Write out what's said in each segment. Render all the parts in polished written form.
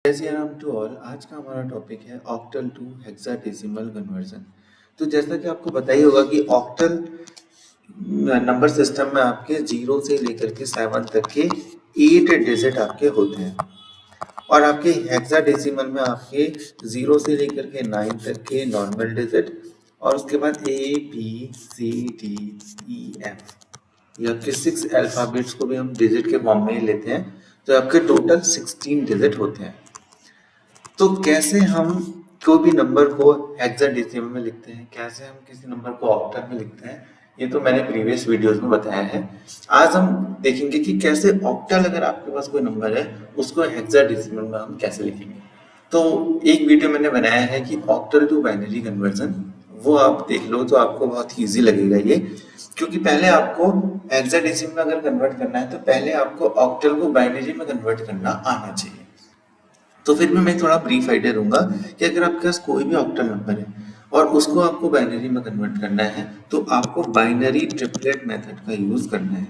जैसे Ram to all आज का हमारा टॉपिक है ऑक्टल टू हेक्साडेसिमल कन्वर्जन। तो जैसा कि आपको पता ही होगा कि ऑक्टल नंबर सिस्टम में आपके 0 से लेकर के 7 तक के 8 डिजिट आपके होते हैं और आपके हेक्साडेसिमल में आपके 0 से लेकर के 9 तक के नॉर्मल डिजिट और उसके बाद ABCDEF या आपके 6 अल्फाबेट्स को भी हम डिजिट के फॉर्म में ही लेते हैं। तो आपके टोटल 16 डिजिट होते हैं। तो कैसे हम कोई भी नंबर को हेक्साडेसिमल में लिखते हैं, कैसे हम किसी नंबर को ऑक्टल में लिखते हैं, ये तो मैंने प्रीवियस वीडियोस में बताया है। आज हम देखेंगे कि कैसे ऑक्टल अगर आपके पास कोई नंबर है उसको हेक्साडेसिमल में हम कैसे लिखेंगे। तो एक वीडियो मैंने बनाया है कि ऑक्टल टू बाइनरी कन्वर्जन, वो आप देख लो तो आपको बहुत ईजी लगेगा ये, क्योंकि पहले आपको हेक्साडेसिमल में अगर कन्वर्ट करना है तो पहले आपको ऑक्टल को बाइनरी में कन्वर्ट करना आना चाहिए। तो फिर भी मैं थोड़ा ब्रीफ आइडिया दूंगा कि अगर आपके पास कोई भी ऑक्टल नंबर है और उसको आपको बाइनरी में कन्वर्ट करना है तो आपको बाइनरी ट्रिपलेट मेथड का यूज करना है।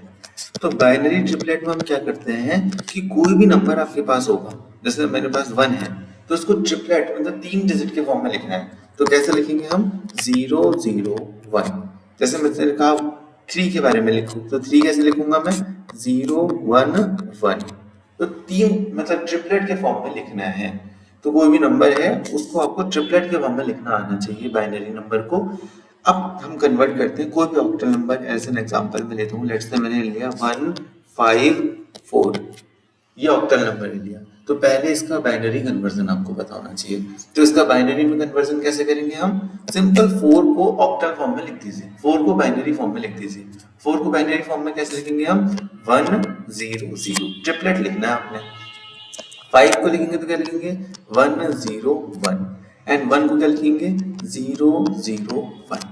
तो बाइनरी ट्रिपलेट में हम क्या करते हैं कि कोई भी नंबर आपके पास होगा, जैसे मेरे पास 1 है तो उसको ट्रिपलेट मतलब 3 डिजिट के फॉर्म में लिखना है। तो कैसे लिखेंगे हम 0 0 1। जैसे मैंने कहा 3 के बारे में लिखूं तो 3 कैसे लिखूंगा मैं 0 1 1। तो 3 मतलब ट्रिपलेट के फॉर्म में लिखना है। तो कोई भी नंबर है उसको आपको ट्रिपलेट के फॉर्म में लिखना आना चाहिए बाइनरी नंबर को। अब हम कन्वर्ट करते हैं कोई भी octal number. As an example मैं लेता हूँ, लेट्स से मैंने लिया 154, ये ऑक्टल नंबर लिया। तो पहले इसका बाइनरी कन्वर्जन आपको पता होना चाहिए। तो इसका बाइनरी में कन्वर्जन कैसे करेंगे हम, सिंपल 4 को ऑक्टल फॉर्म में लिख दीजिए, 4 को बाइनरी फॉर्म में लिख दीजिए। 4 को बाइनरी फॉर्म में कैसे लिखेंगे हम 1 0 0, ट्रिपलेट लिखना है आपने। 5 को लिखेंगे तो क्या लिखेंगे 1 0 1 एंड 1 को क्या लिखेंगे 0 0 1।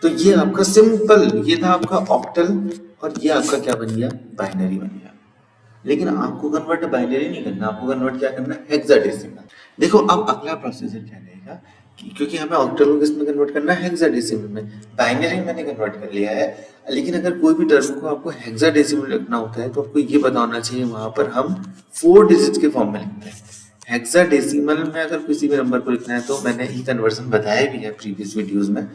तो ये आपका सिंपल, ये था आपका ऑक्टल और ये आपका क्या बन गया बाइनरी बन गया। लेकिन आपको कन्वर्ट बाइनरी नहीं करना, आपको कन्वर्ट क्या करना है हेक्साडेसिमल। देखो अब अगला प्रोसीजर क्या रहेगा क्योंकि हमें ऑक्टल को किस में कन्वर्ट करना है हेक्साडेसिमल में। बाइनरी मैंने कन्वर्ट कर लिया है, लेकिन अगर कोई भी टर्म को आपको हेक्साडेसिमल लिखना होता है तो आपको ये पता होना चाहिए वहां पर हम 4 डिजिट के फॉर्म में लिखते हैं। हेक्साडेसिमल में अगर किसी भी नंबर को लिखना है तो मैंने ये कन्वर्जन बताया भी है प्रीवियस वीडियोस में,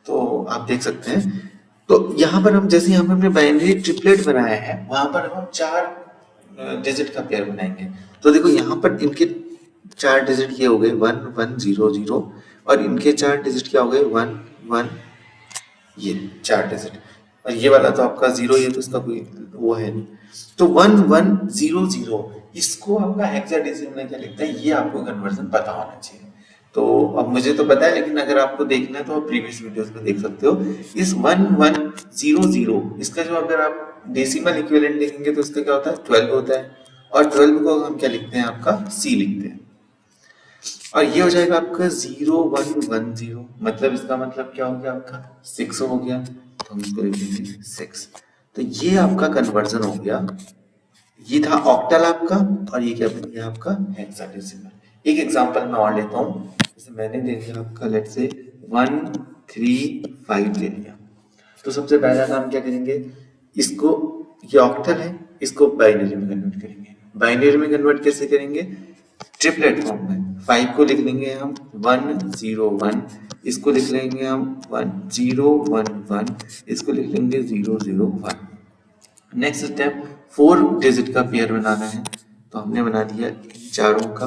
तो आप देख सकते हैं। तो यहाँ पर हम जैसे यहाँ पर हमने बाइनरी ट्रिपलेट बनाया है वहां पर हम 4 डिजिट का पेयर बनाएंगे। तो देखो यहाँ पर इनके 4 डिजिट ये हो गए 1 1 0 0 और इनके 4 डिजिट क्या हो गए 1 1, ये 4 डिजिट। और ये वाला तो आपका 0 है तो इसका कोई वो है नहीं। तो 1 1 0 0 इसको आपका हेक्साडेसिमल में क्या लिखता है ये आपको कन्वर्जन पता होना चाहिए। तो अब मुझे तो पता है, लेकिन अगर आपको देखना है तो आप प्रीवियस वीडियोस में देख सकते हो। इस 1 1 0 0 इसका जो अगर आप डेसिमल इक्विवेलेंट देखेंगे तो इसका क्या होता है 12 होता है। और 12 को हम क्या लिखते हैं आपका C लिखते हैं। और ये हो जाएगा आपका 0 1 1 0, मतलब इसका मतलब क्या हो गया आपका 6 हो गया। तो हम इसको लिखेंगे 6। तो ये आपका कन्वर्जन हो गया। ये था ऑक्टल आपका और ये क्या बन गया आपका हेक्साडेसिमल। एक एग्जांपल मैं और लेता हूँ, जैसे मैंने दे दिया आपका लेट्स से 1 3 5 दे दिया। तो सबसे पहला काम क्या करेंगे, इसको ये ऑक्टल है इसको बाइनरी में कन्वर्ट करेंगे। बाइनरी में कन्वर्ट कैसे करेंगे ट्रिपलेट फॉर्म में। 5 को लिख लेंगे हम 1 0 1, इसको लिख लेंगे हम 1 0 1 1, इसको लिख लेंगे 0 0 1। नेक्स्ट स्टेप 4 डिजिट का पेयर बनाना है। तो हमने बना दिया इन चारों का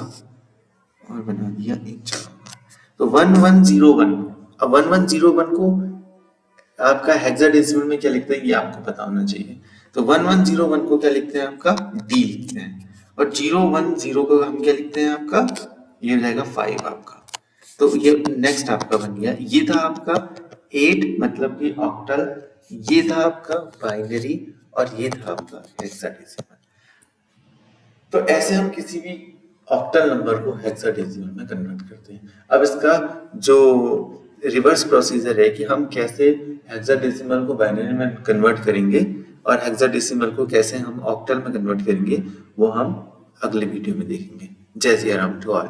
और बना दिया इन चारों का। तो 1 1 0 1, अब 1 1 0 1 को आपका हेक्साडेसिमल में क्या लिखते हैं ये आपको पता होना चाहिए। तो 1 1 0 1 को क्या लिखते हैं आपका D लिखते हैं और 0 1 0 को हम क्या लिखते हैं आपका ये हो जाएगा 5 आपका। तो ये नेक्स्ट आपका बन गया, ये था आपका 8 मतलब कि ऑक्टल, ये था आपका बाइनरी और ये था आपका हेक्साडेसिमल। तो ऐसे हम किसी भी ऑक्टल नंबर को हेक्साडेसिमल में कन्वर्ट करते हैं। अब इसका जो रिवर्स प्रोसीजर है कि हम कैसे हेक्साडेसिमल को बाइनरी में कन्वर्ट करेंगे और हेक्साडेसिमल को कैसे हम ऑक्टल में कन्वर्ट करेंगे वो हम अगले वीडियो में देखेंगे। जय सिया राम टू ऑल।